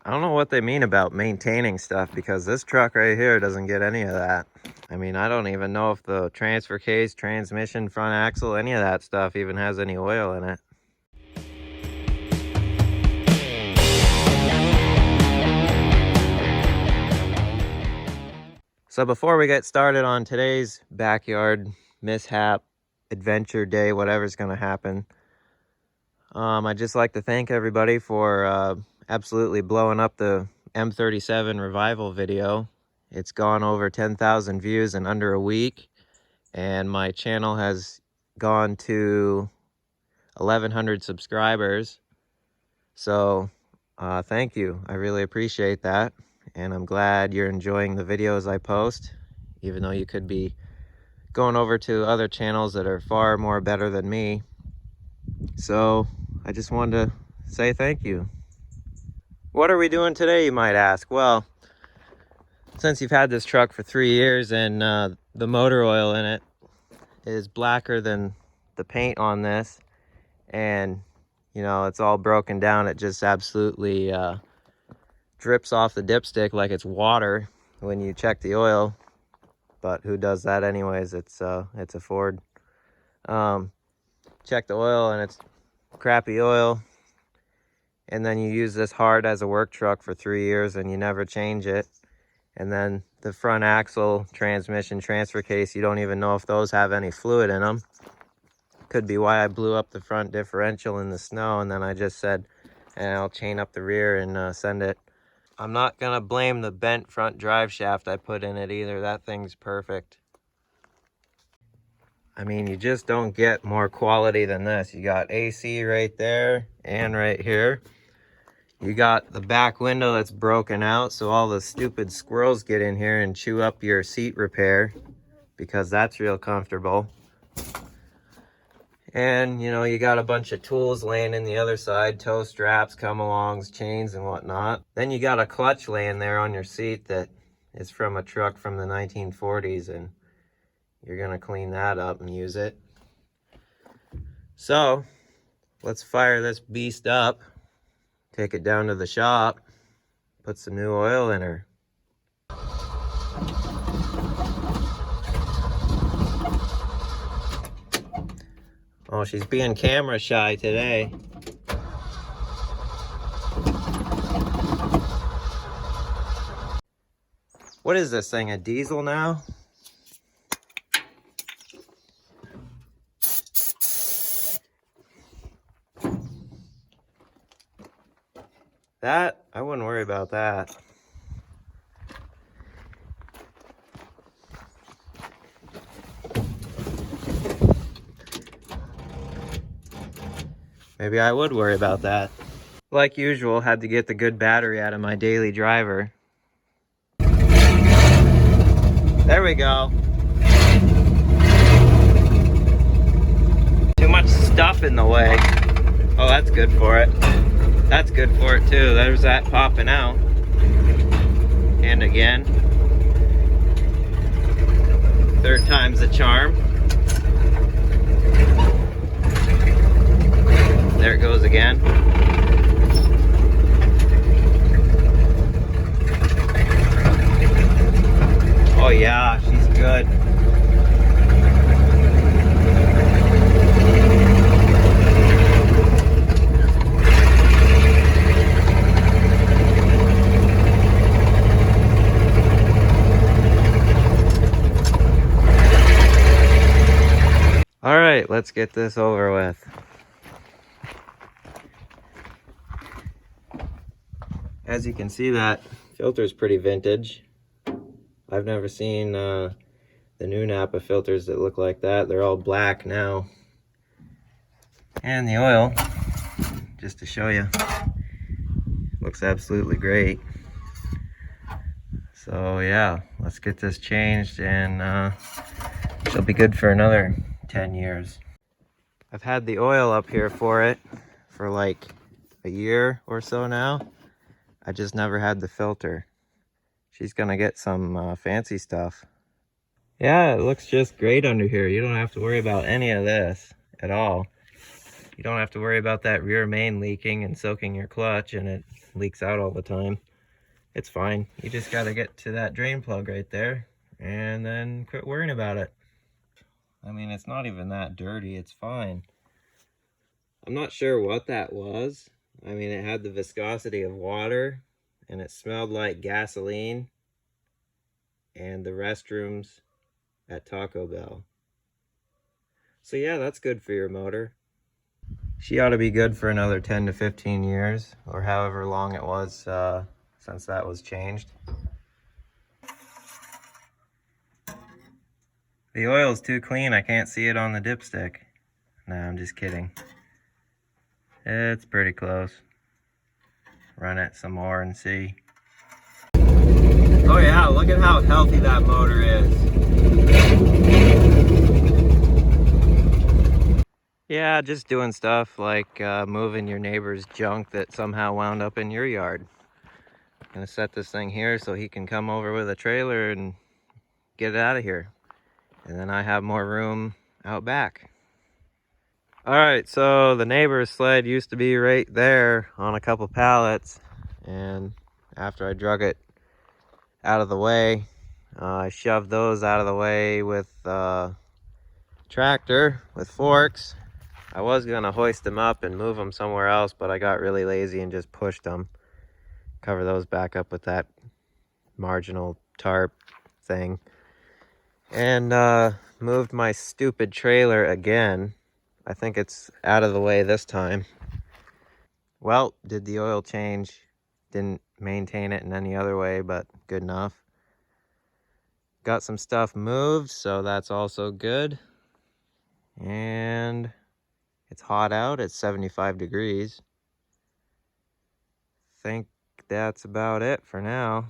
I don't know what they mean about maintaining stuff, because this truck right here doesn't get any of that. I mean, I don't even know if the transfer case, transmission, front axle, any of that stuff even has any oil in it. So before we get started on today's backyard mishap, adventure day, whatever's going to happen, I'd just like to thank everybody for absolutely blowing up the M37 revival video. It's gone over 10,000 views in under a week, and my channel has gone to 1,100 subscribers. So thank you. I really appreciate that, and I'm glad you're enjoying the videos I post, even though you could be going over to other channels that are far more better than me. So I just wanted to say thank you. What are we doing today, you might ask? Well, since you've had this truck for 3 years and the motor oil in it is blacker than the paint on this, and you know, it's all broken down, it just absolutely drips off the dipstick like it's water when you check the oil. But who does that anyways? It's a Ford. Check the oil and it's crappy oil, and then you use this hard as a work truck for 3 years and you never change it. And then the front axle, transmission, transfer case, you don't even know if those have any fluid in them. Could be why I blew up the front differential in the snow, and then I just said, I'll chain up the rear and send it. I'm not gonna blame the bent front drive shaft I put in it either. That thing's perfect. I mean, you just don't get more quality than this. You got AC right there and right here. You got the back window that's broken out, so all the stupid squirrels get in here and chew up your seat repair, because that's real comfortable. And, you know, you got a bunch of tools laying in the other side, toe straps, come-alongs, chains, and whatnot. Then you got a clutch laying there on your seat that is from a truck from the 1940s, and you're gonna clean that up and use it. So, let's fire this beast up, take it down to the shop, put some new oil in her. Oh, she's being camera shy today. What is this thing, a diesel now? That, I wouldn't worry about that. Maybe I would worry about that. Like usual, had to get the good battery out of my daily driver. There we go. Too much stuff in the way. Oh, that's good for it. That's good for it too. There's that popping out. And again. Third time's the charm. There it goes again. Oh yeah, she's good. All right, let's get this over with. As you can see, that filter's pretty vintage. I've never seen the new Napa filters that look like that. They're all black now. And the oil, just to show you, looks absolutely great. So yeah, let's get this changed, and she'll be good for another 10 years. I've had the oil up here for it for like a year or so now. I just never had the filter. She's gonna get some fancy stuff. Yeah, it looks just great under here. You don't have to worry about any of this at all. You don't have to worry about that rear main leaking and soaking your clutch, and it leaks out all the time. It's fine. You just got to get to that drain plug right there and then quit worrying about it. I mean, it's not even that dirty. It's fine. I'm not sure what that was. I mean, it had the viscosity of water and it smelled like gasoline and the restrooms at Taco Bell. So yeah, that's good for your motor. She ought to be good for another 10 to 15 years, or however long it was since that was changed. The oil's too clean, I can't see it on the dipstick. No, I'm just kidding. It's pretty close. Run it some more and see. Oh yeah, look at how healthy that motor is. Yeah, just doing stuff like moving your neighbor's junk that somehow wound up in your yard. I'm gonna set this thing here so he can come over with a trailer and get it out of here. And then I have more room out back. All right, so the neighbor's sled used to be right there on a couple pallets. And after I drug it out of the way, I shoved those out of the way with tractor with forks. I was gonna hoist them up and move them somewhere else, but I got really lazy and just pushed them. Cover those back up with that marginal tarp thing. And moved my stupid trailer again. I think it's out of the way this time. Well, did the oil change. Didn't maintain it in any other way, but good enough. Got some stuff moved, so that's also good. And it's hot out, it's 75 degrees. Think that's about it for now.